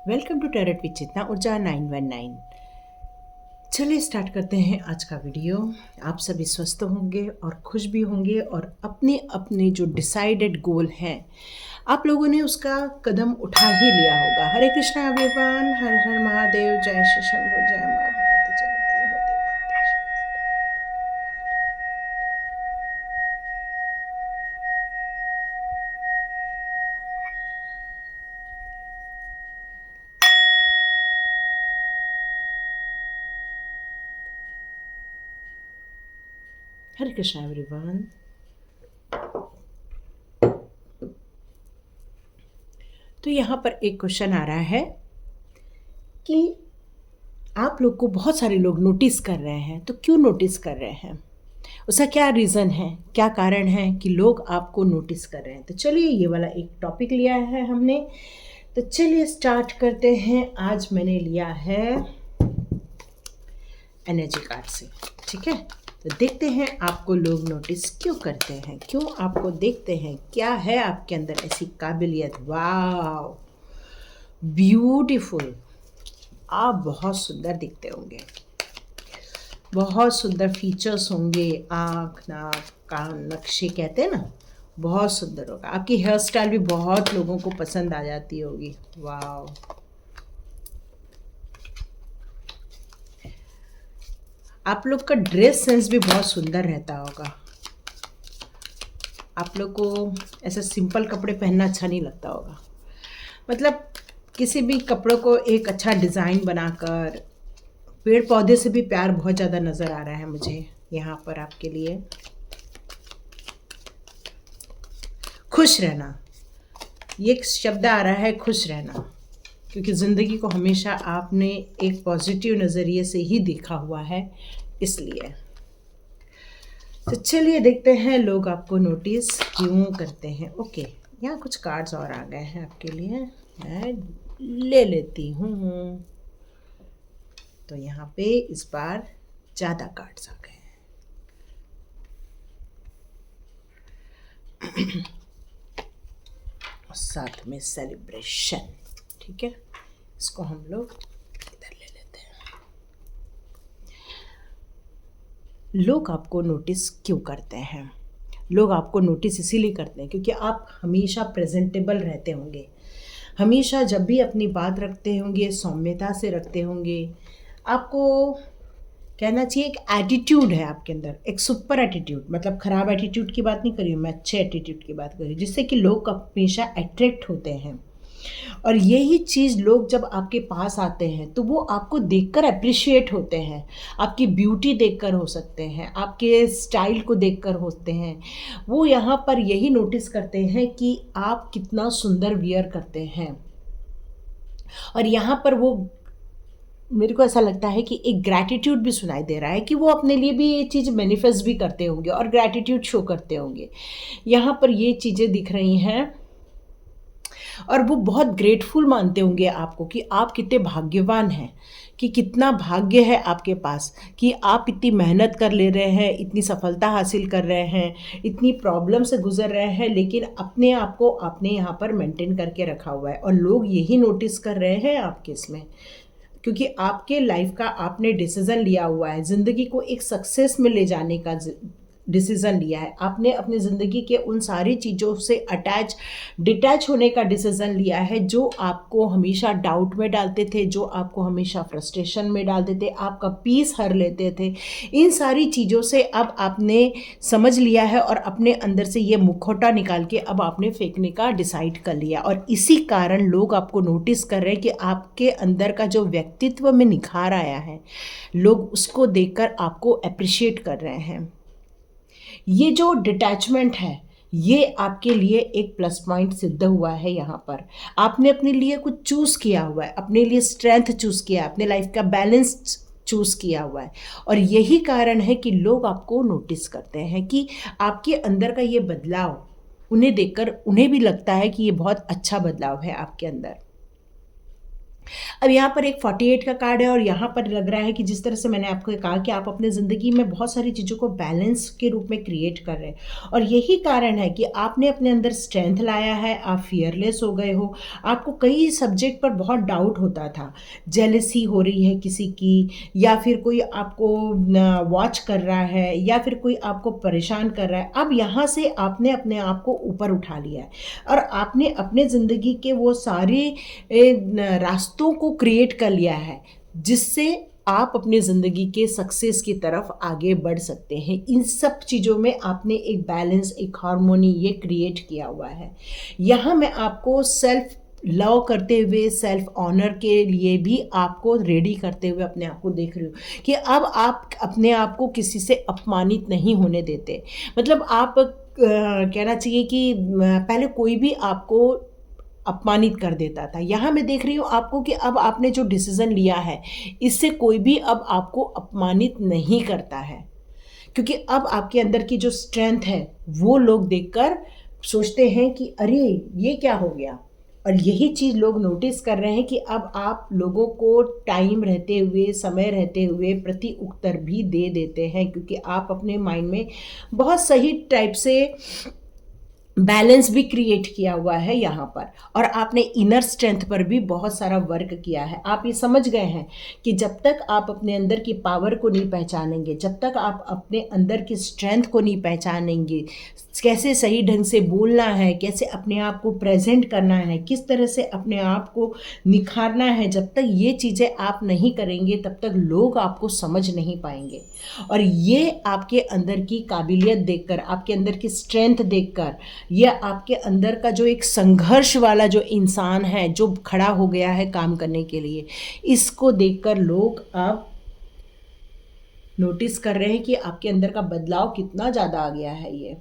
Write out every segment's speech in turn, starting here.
Welcome to tarot with चेतना ऊर्जा 919। चलिए start करते हैं आज का वीडियो। आप सभी स्वस्थ होंगे और खुश भी होंगे और अपने अपने जो डिसाइडेड गोल हैं आप लोगों ने उसका कदम उठा ही लिया होगा। हरे कृष्णा एवरीवन, हर हर महादेव, जय श्री शंभू, जय माँ भगवती, जय बनी होते। हरे कृष्णा एवरीवन। तो यहाँ पर एक क्वेश्चन आ रहा है कि आप लोग को बहुत सारे लोग नोटिस कर रहे हैं, तो क्यों नोटिस कर रहे हैं? उसका क्या रीज़न है, क्या कारण है कि लोग आपको नोटिस कर रहे हैं? तो चलिए ये वाला एक टॉपिक लिया है हमने, तो चलिए स्टार्ट करते हैं। आज मैंने लिया है एनर्जी कार्ड से, ठीक है। तो देखते हैं आपको लोग नोटिस क्यों करते हैं, क्यों आपको देखते हैं, क्या है आपके अंदर ऐसी काबिलियत। वाह, ब्यूटीफुल, आप बहुत सुंदर दिखते होंगे, बहुत सुंदर फीचर्स होंगे, आँख, नाक, कान, नक्शे कहते हैं ना, बहुत सुंदर होगा। आपकी हेयर स्टाइल भी बहुत लोगों को पसंद आ जाती होगी। वाह, आप लोग का ड्रेस सेंस भी बहुत सुंदर रहता होगा। आप लोग को ऐसा सिंपल कपड़े पहनना अच्छा नहीं लगता होगा, मतलब किसी भी कपड़ों को एक अच्छा डिज़ाइन बनाकर, पेड़ पौधे से भी प्यार बहुत ज़्यादा नज़र आ रहा है मुझे यहाँ पर आपके लिए। खुश रहना, ये एक शब्द आ रहा है, खुश रहना, क्योंकि ज़िंदगी को हमेशा आपने एक पॉजिटिव नज़रिए से ही देखा हुआ है, इसलिए। तो चलिए देखते हैं लोग आपको नोटिस क्यों करते हैं। ओके, यहाँ कुछ कार्ड्स और आ गए हैं आपके लिए, मैं ले लेती हूँ। तो यहाँ पे इस बार ज़्यादा कार्ड्स आ गए हैं। साथ में सेलिब्रेशन, ठीक है, इसको हम लोग इधर ले लेते हैं। लोग आपको नोटिस क्यों करते हैं? लोग आपको नोटिस इसीलिए करते हैं क्योंकि आप हमेशा प्रेजेंटेबल रहते होंगे, हमेशा जब भी अपनी बात रखते होंगे सौम्यता से रखते होंगे। आपको कहना चाहिए एक एटीट्यूड है आपके अंदर, एक सुपर एटीट्यूड, मतलब ख़राब एटीट्यूड की बात नहीं कर रही हूँ मैं, अच्छे एटीट्यूड की बात कर रही हूँ, जिससे कि लोग हमेशा अट्रैक्ट होते हैं। और यही चीज़ लोग जब आपके पास आते हैं तो वो आपको देखकर अप्रिशिएट होते हैं, आपकी ब्यूटी देखकर हो सकते हैं, आपके स्टाइल को देखकर होते हैं। वो यहाँ पर यही नोटिस करते हैं कि आप कितना सुंदर वियर करते हैं। और यहाँ पर वो, मेरे को ऐसा लगता है कि एक ग्रैटिट्यूड भी सुनाई दे रहा है कि वो अपने लिए भी ये चीज़ मैनिफेस्ट भी करते होंगे और ग्रैटिट्यूड शो करते होंगे। यहाँ पर ये चीज़ें दिख रही हैं और वो बहुत ग्रेटफुल मानते होंगे आपको कि आप कितने भाग्यवान हैं, कि कितना भाग्य है आपके पास कि आप इतनी मेहनत कर ले रहे हैं, इतनी सफलता हासिल कर रहे हैं, इतनी प्रॉब्लम से गुजर रहे हैं, लेकिन अपने आप को आपने यहाँ पर मेंटेन करके रखा हुआ है। और लोग यही नोटिस कर रहे हैं आपके इसमें, क्योंकि आपके लाइफ का आपने डिसीज़न लिया हुआ है, ज़िंदगी को एक सक्सेस में ले जाने का डिसीज़न लिया है। आपने अपनी ज़िंदगी के उन सारी चीज़ों से डिटैच होने का डिसीज़न लिया है जो आपको हमेशा डाउट में डालते थे, जो आपको हमेशा फ्रस्ट्रेशन में डालते थे, आपका पीस हर लेते थे। इन सारी चीज़ों से अब आपने समझ लिया है और अपने अंदर से ये मुखौटा निकाल के अब आपने फेंकने का डिसाइड कर लिया। और इसी कारण लोग आपको नोटिस कर रहे हैं कि आपके अंदर का जो व्यक्तित्व में निखार आया है, लोग उसको देखकर आपको अप्रिशिएट कर रहे हैं। ये जो डिटैचमेंट है ये आपके लिए एक प्लस पॉइंट सिद्ध हुआ है। यहाँ पर आपने अपने लिए कुछ चूज़ किया हुआ है, अपने लिए स्ट्रेंथ चूज़ किया है, अपने लाइफ का बैलेंस चूज़ किया हुआ है। और यही कारण है कि लोग आपको नोटिस करते हैं कि आपके अंदर का ये बदलाव उन्हें देखकर उन्हें भी लगता है कि ये बहुत अच्छा बदलाव है आपके अंदर। अब यहाँ पर एक 48 का कार्ड है और यहाँ पर लग रहा है कि जिस तरह से मैंने आपको कहा कि आप अपने ज़िंदगी में बहुत सारी चीज़ों को बैलेंस के रूप में क्रिएट कर रहे हैं और यही कारण है कि आपने अपने अंदर स्ट्रेंथ लाया है, आप फियरलेस हो गए हो। आपको कई सब्जेक्ट पर बहुत डाउट होता था, जेलसी हो रही है किसी की, या फिर कोई आपको वॉच कर रहा है, या फिर कोई आपको परेशान कर रहा है। अब यहाँ से आपने अपने आप को ऊपर उठा लिया है और आपने अपने ज़िंदगी के वो सारे रास्तों को क्रिएट कर लिया है जिससे आप अपनी ज़िंदगी के सक्सेस की तरफ आगे बढ़ सकते हैं। इन सब चीज़ों में आपने एक बैलेंस, एक हार्मोनी ये क्रिएट किया हुआ है। यहाँ मैं आपको सेल्फ लव करते हुए, सेल्फ ऑनर के लिए भी आपको रेडी करते हुए अपने आप को देख रही हूँ कि अब आप अपने आप को किसी से अपमानित नहीं होने देते। मतलब आप कहना चाहिए कि पहले कोई भी आपको अपमानित कर देता था, यहाँ मैं देख रही हूँ आपको कि अब आपने जो डिसीज़न लिया है इससे कोई भी अब आपको अपमानित नहीं करता है, क्योंकि अब आपके अंदर की जो स्ट्रेंथ है वो लोग देखकर सोचते हैं कि अरे ये क्या हो गया। और यही चीज़ लोग नोटिस कर रहे हैं कि अब आप लोगों को टाइम रहते हुए, समय रहते हुए प्रति उत्तर भी दे देते हैं, क्योंकि आप अपने माइंड में बहुत सही टाइप से बैलेंस भी क्रिएट किया हुआ है यहाँ पर। और आपने इनर स्ट्रेंथ पर भी बहुत सारा वर्क किया है। आप ये समझ गए हैं कि जब तक आप अपने अंदर की पावर को नहीं पहचानेंगे, जब तक आप अपने अंदर की स्ट्रेंथ को नहीं पहचानेंगे, कैसे सही ढंग से बोलना है, कैसे अपने आप को प्रेजेंट करना है, किस तरह से अपने आप को निखारना है, जब तक ये चीज़ें आप नहीं करेंगे तब तक लोग आपको समझ नहीं पाएंगे। और ये आपके अंदर की काबिलियत देखकर, आपके अंदर की स्ट्रेंथ देखकर, यह आपके अंदर का जो एक संघर्ष वाला जो इंसान है जो खड़ा हो गया है काम करने के लिए, इसको देखकर लोग अब नोटिस कर रहे हैं कि आपके अंदर का बदलाव कितना ज़्यादा आ गया है। ये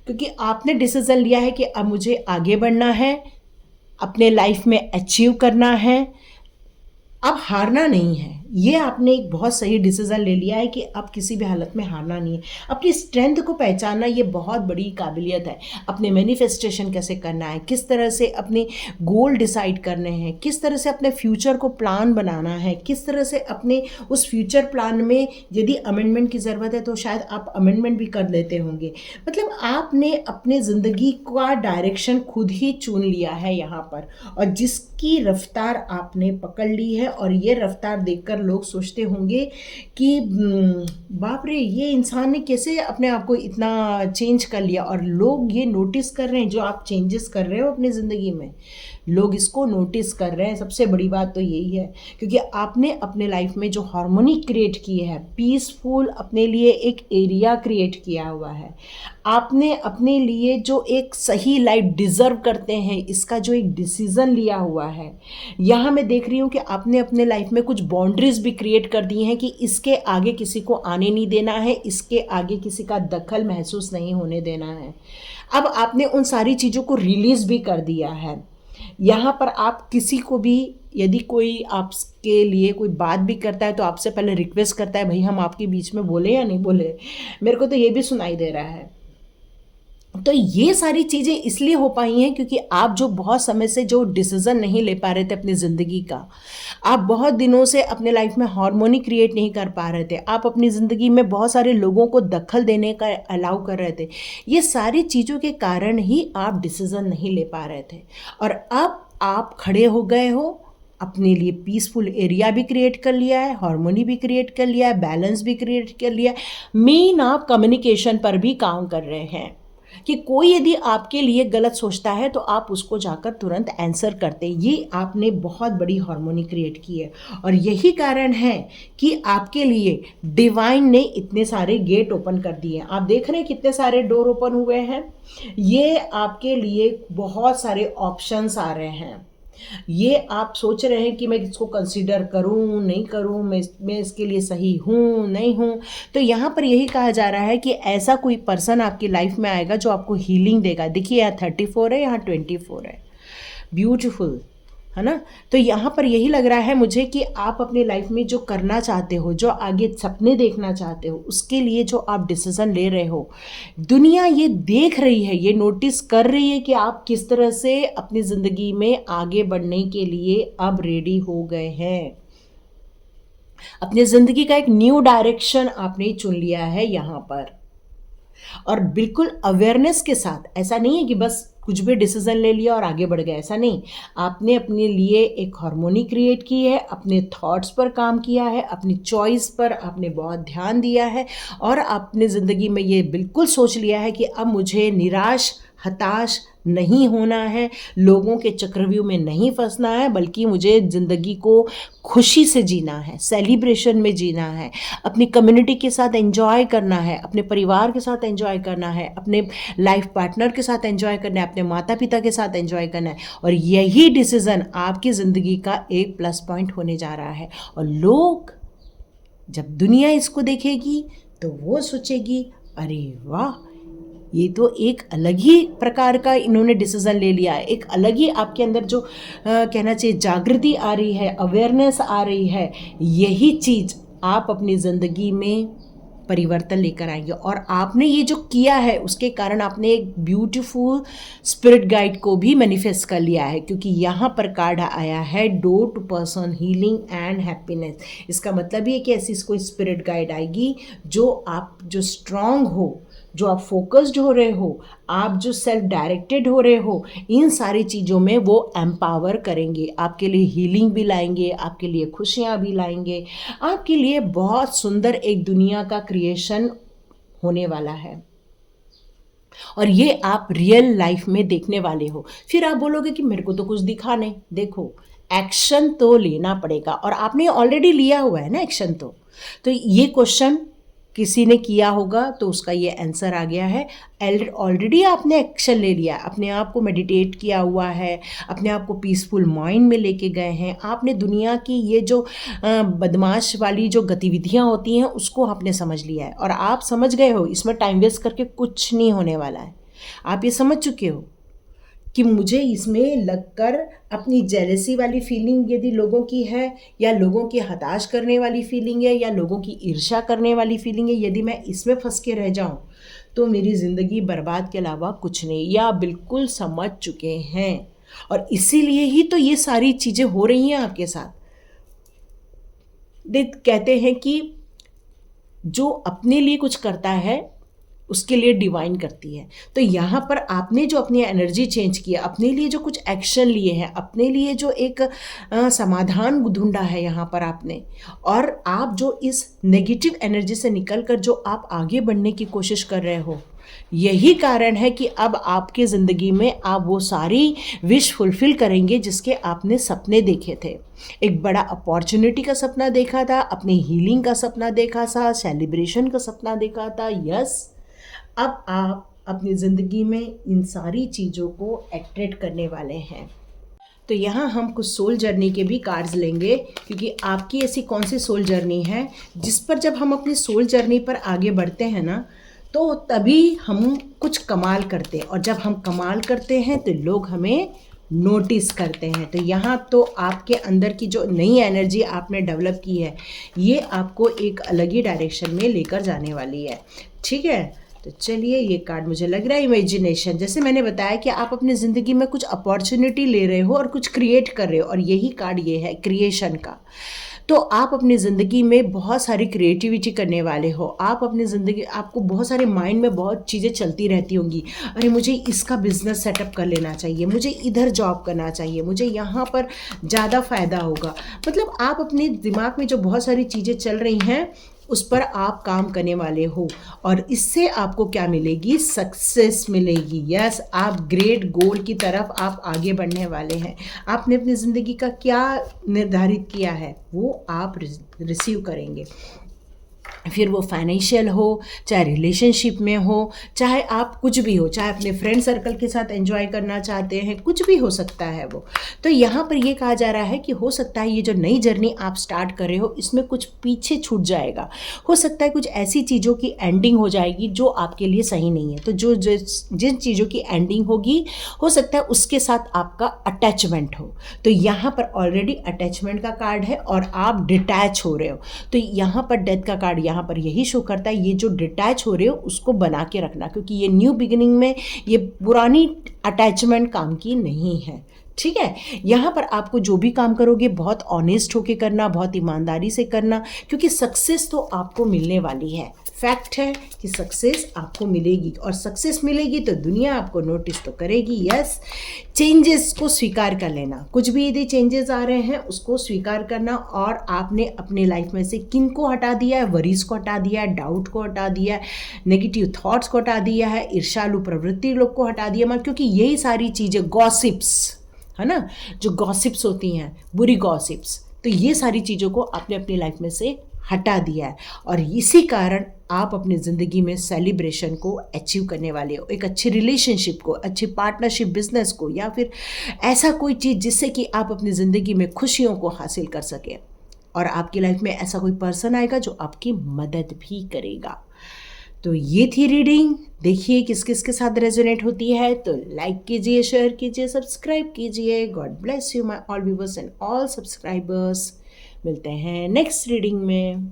क्योंकि आपने डिसीज़न लिया है कि अब मुझे आगे बढ़ना है, अपने लाइफ में अचीव करना है, अब हारना नहीं है। ये आपने एक बहुत सही डिसीज़न ले लिया है कि अब किसी भी हालत में हारना नहीं है। अपनी स्ट्रेंथ को पहचानना ये बहुत बड़ी काबिलियत है। अपने मैनिफेस्टेशन कैसे करना है, किस तरह से अपने गोल डिसाइड करने हैं, किस तरह से अपने फ्यूचर को प्लान बनाना है, किस तरह से अपने उस फ्यूचर प्लान में यदि अमेंडमेंट की ज़रूरत है तो शायद आप अमेंडमेंट भी कर लेते होंगे। मतलब आपने अपने ज़िंदगी का डायरेक्शन खुद ही चुन लिया है यहाँ पर, और जिसकी रफ्तार आपने पकड़ ली है। और ये रफ्तार देखकर लोग सोचते होंगे कि बाप रे, ये इंसान ने कैसे अपने आप को इतना चेंज कर लिया। और लोग ये नोटिस कर रहे हैं जो आप चेंजेस कर रहे हो अपनी ज़िंदगी में, लोग इसको नोटिस कर रहे हैं। सबसे बड़ी बात तो यही है, क्योंकि आपने अपने लाइफ में जो हार्मोनी क्रिएट की है, पीसफुल अपने लिए एक एरिया क्रिएट किया हुआ है, आपने अपने लिए जो एक सही लाइफ डिज़र्व करते हैं इसका जो एक डिसीज़न लिया हुआ है। यहाँ मैं देख रही हूँ कि आपने अपने लाइफ में कुछ बाउंड्रीज भी क्रिएट कर दी हैं कि इसके आगे किसी को आने नहीं देना है, इसके आगे किसी का दखल महसूस नहीं होने देना है। अब आपने उन सारी चीज़ों को रिलीज़ भी कर दिया है। यहाँ पर आप किसी को भी, यदि कोई आपके लिए कोई बात भी करता है तो आपसे पहले रिक्वेस्ट करता है, भाई हम आपके बीच में बोले या नहीं बोले, मेरे को तो ये भी सुनाई दे रहा है। तो ये सारी चीज़ें इसलिए हो पाई हैं क्योंकि आप जो बहुत समय से जो डिसीज़न नहीं ले पा रहे थे अपनी ज़िंदगी का, आप बहुत दिनों से अपने लाइफ में हार्मोनी क्रिएट नहीं कर पा रहे थे, आप अपनी ज़िंदगी में बहुत सारे लोगों को दखल देने का अलाउ कर रहे थे, ये सारी चीज़ों के कारण ही आप डिसीज़न नहीं ले पा रहे थे। और अब आप खड़े हो गए हो, अपने लिए पीसफुल एरिया भी क्रिएट कर लिया है, हार्मोनी भी क्रिएट कर लिया है, बैलेंस भी क्रिएट कर लिया है। मेन आप कम्युनिकेशन पर भी काम कर रहे हैं कि कोई यदि आपके लिए गलत सोचता है तो आप उसको जाकर तुरंत आंसर करते। ये आपने बहुत बड़ी हार्मोनी क्रिएट की है। और यही कारण है कि आपके लिए डिवाइन ने इतने सारे गेट ओपन कर दिए हैं। आप देख रहे हैं कितने सारे डोर ओपन हुए हैं। ये आपके लिए बहुत सारे ऑप्शंस आ रहे हैं। ये आप सोच रहे हैं कि मैं इसको कंसीडर करूं नहीं करूं, मैं इसके लिए सही हूं नहीं हूं। तो यहाँ पर यही कहा जा रहा है कि ऐसा कोई पर्सन आपकी लाइफ में आएगा जो आपको हीलिंग देगा। देखिए यहाँ 34 है, यहाँ 24 है। ब्यूटीफुल। है ना। तो यहाँ पर यही लग रहा है मुझे कि आप अपनी लाइफ में जो करना चाहते हो, जो आगे सपने देखना चाहते हो, उसके लिए जो आप डिसीज़न ले रहे हो, दुनिया ये देख रही है, ये नोटिस कर रही है कि आप किस तरह से अपनी ज़िंदगी में आगे बढ़ने के लिए अब रेडी हो गए हैं। अपनी ज़िंदगी का एक न्यू डायरेक्शन आपने चुन लिया है यहाँ पर, और बिल्कुल अवेयरनेस के साथ। ऐसा नहीं है कि बस कुछ भी डिसीजन ले लिया और आगे बढ़ गए, ऐसा नहीं। आपने अपने लिए एक हार्मोनी क्रिएट की है, अपने थॉट्स पर काम किया है, अपनी चॉइस पर आपने बहुत ध्यान दिया है, और आपने ज़िंदगी में ये बिल्कुल सोच लिया है कि अब मुझे निराश हताश नहीं होना है, लोगों के चक्रव्यूह में नहीं फंसना है, बल्कि मुझे ज़िंदगी को खुशी से जीना है, सेलिब्रेशन में जीना है, अपनी कम्युनिटी के साथ एंजॉय करना है, अपने परिवार के साथ एंजॉय करना है, अपने लाइफ पार्टनर के साथ एंजॉय करना है, अपने माता पिता के साथ एंजॉय करना है। और यही डिसीज़न आपकी ज़िंदगी का एक प्लस पॉइंट होने जा रहा है। और लोग, जब दुनिया इसको देखेगी तो वो सोचेगी, अरे वाह, ये तो एक अलग ही प्रकार का इन्होंने डिसीज़न ले लिया है, एक अलग ही आपके अंदर जो कहना चाहिए जागृति आ रही है, अवेयरनेस आ रही है। यही चीज़ आप अपनी ज़िंदगी में परिवर्तन लेकर आएंगे। और आपने ये जो किया है उसके कारण आपने एक ब्यूटीफुल स्पिरिट गाइड को भी मैनिफेस्ट कर लिया है, क्योंकि यहाँ पर कार्ड आया है door to person healing and happiness. इसका मतलब ये कि ऐसी कोई स्पिरिट गाइड आएगी जो आप जो स्ट्रांग हो, जो आप फोकस्ड हो रहे हो, आप जो सेल्फ डायरेक्टेड हो रहे हो, इन सारी चीज़ों में वो एम्पावर करेंगे, आपके लिए हीलिंग भी लाएंगे, आपके लिए खुशियाँ भी लाएंगे, आपके लिए बहुत सुंदर एक दुनिया का क्रिएशन होने वाला है। और ये आप रियल लाइफ में देखने वाले हो। फिर आप बोलोगे कि मेरे को तो कुछ दिखा नहीं। देखो, एक्शन तो लेना पड़ेगा, और आपने ऑलरेडी लिया हुआ है ना एक्शन। तो ये क्वेश्चन किसी ने किया होगा तो उसका ये आंसर आ गया है। ऑलरेडी आपने एक्शन ले लिया, अपने आप को मेडिटेट किया हुआ है, अपने आप को पीसफुल माइंड में लेके गए हैं। आपने दुनिया की ये जो बदमाश वाली जो गतिविधियां होती हैं उसको आपने समझ लिया है, और आप समझ गए हो इसमें टाइम वेस्ट करके कुछ नहीं होने वाला है। आप ये समझ चुके हो कि मुझे इसमें लगकर अपनी जेलसी वाली फीलिंग यदि लोगों की है, या लोगों की हताश करने वाली फीलिंग है, या लोगों की ईर्ष्या करने वाली फीलिंग है, यदि मैं इसमें फंस के रह जाऊं तो मेरी ज़िंदगी बर्बाद के अलावा कुछ नहीं। या बिल्कुल समझ चुके हैं, और इसीलिए ही तो ये सारी चीज़ें हो रही हैं आपके साथ। कहते हैं कि जो अपने लिए कुछ करता है उसके लिए डिवाइन करती है। तो यहाँ पर आपने जो अपनी एनर्जी चेंज किया, अपने लिए जो कुछ एक्शन लिए हैं, अपने लिए जो एक समाधान ढूंढा है यहाँ पर आपने, और आप जो इस नेगेटिव एनर्जी से निकल कर जो आप आगे बढ़ने की कोशिश कर रहे हो, यही कारण है कि अब आपकी ज़िंदगी में आप वो सारी विश फुलफिल करेंगे जिसके आपने सपने देखे थे। एक बड़ा अपॉर्चुनिटी का सपना देखा था, अपनी हीलिंग का सपना देखा था, सेलिब्रेशन का सपना देखा था। यस, अब आप अपनी ज़िंदगी में इन सारी चीज़ों को अट्रैक्ट करने वाले हैं। तो यहाँ हम कुछ सोल जर्नी के भी कार्ड्स लेंगे, क्योंकि आपकी ऐसी कौन सी सोल जर्नी है जिस पर जब हम अपनी सोल जर्नी पर आगे बढ़ते हैं ना, तो तभी हम कुछ कमाल करते हैं, और जब हम कमाल करते हैं तो लोग हमें नोटिस करते हैं। तो यहाँ तो आपके अंदर की जो नई एनर्जी आपने डेवलप की है, ये आपको एक अलग ही डायरेक्शन में लेकर जाने वाली है। ठीक है, तो चलिए, ये कार्ड मुझे लग रहा है इमेजिनेशन। जैसे मैंने बताया कि आप अपनी ज़िंदगी में कुछ अपॉर्चुनिटी ले रहे हो और कुछ क्रिएट कर रहे हो, और यही कार्ड ये है क्रिएशन का। तो आप अपनी ज़िंदगी में बहुत सारी क्रिएटिविटी करने वाले हो। आप अपनी ज़िंदगी, आपको बहुत सारे माइंड में बहुत चीज़ें चलती रहती होंगी। अरे मुझे इसका बिजनेस सेटअप कर लेना चाहिए, मुझे इधर जॉब करना चाहिए, मुझे यहाँ पर ज़्यादा फ़ायदा होगा। मतलब आप अपने दिमाग में जो बहुत सारी चीज़ें चल रही हैं उस पर आप काम करने वाले हो, और इससे आपको क्या मिलेगी? सक्सेस मिलेगी। यस, आप ग्रेट गोल की तरफ आप आगे बढ़ने वाले हैं। आपने अपनी ज़िंदगी का क्या निर्धारित किया है वो आप रिसीव करेंगे। फिर वो फाइनेंशियल हो, चाहे रिलेशनशिप में हो, चाहे आप कुछ भी हो, चाहे अपने फ्रेंड सर्कल के साथ एंजॉय करना चाहते हैं, कुछ भी हो सकता है वो। तो यहाँ पर ये कहा जा रहा है कि हो सकता है ये जो नई जर्नी आप स्टार्ट कर रहे हो इसमें कुछ पीछे छूट जाएगा। हो सकता है कुछ ऐसी चीज़ों की एंडिंग हो जाएगी जो आपके लिए सही नहीं है। तो जो जिन चीज़ों की एंडिंग होगी हो सकता है उसके साथ आपका अटैचमेंट हो। तो यहाँ पर ऑलरेडी अटैचमेंट का कार्ड है और आप डिटैच हो रहे हो। तो यहाँ पर डेथ का कार्ड यहाँ पर यही शो करता है, ये जो डिटैच हो रहे हो उसको बना के रखना, क्योंकि ये न्यू बिगिनिंग में ये पुरानी अटैचमेंट काम की नहीं है। ठीक है, यहाँ पर आपको जो भी काम करोगे बहुत ऑनेस्ट होके करना, बहुत ईमानदारी से करना, क्योंकि सक्सेस तो आपको मिलने वाली है। फैक्ट है कि सक्सेस आपको मिलेगी, और सक्सेस मिलेगी तो दुनिया आपको नोटिस तो करेगी। यस, चेंजेस को स्वीकार कर लेना, कुछ भी यदि चेंजेस आ रहे हैं उसको स्वीकार करना। और आपने अपने लाइफ में से किन को हटा दिया है? वरीज को हटा दिया है, डाउट को हटा दिया है, नेगेटिव थॉट्स को हटा दिया है, ईर्ष्यालु प्रवृत्ति लोग को हटा दिया। क्योंकि यही सारी चीज़ें गॉसिप्स है ना, जो गॉसिप्स होती हैं, बुरी गॉसिप्स, तो ये सारी चीज़ों को आपने अपनी लाइफ में से हटा दिया है। और इसी कारण आप अपनी ज़िंदगी में सेलिब्रेशन को अचीव करने वाले हो, एक अच्छी रिलेशनशिप को, अच्छी पार्टनरशिप, बिजनेस को, या फिर ऐसा कोई चीज़ जिससे कि आप अपनी ज़िंदगी में खुशियों को हासिल कर सकें। और आपकी लाइफ में ऐसा कोई पर्सन आएगा जो आपकी मदद भी करेगा। तो ये थी रीडिंग, देखिए किस किस के साथ रेजोनेट होती है। तो लाइक कीजिए, शेयर कीजिए, सब्सक्राइब कीजिए। God bless you my all viewers and all subscribers. मिलते हैं नेक्स्ट रीडिंग में।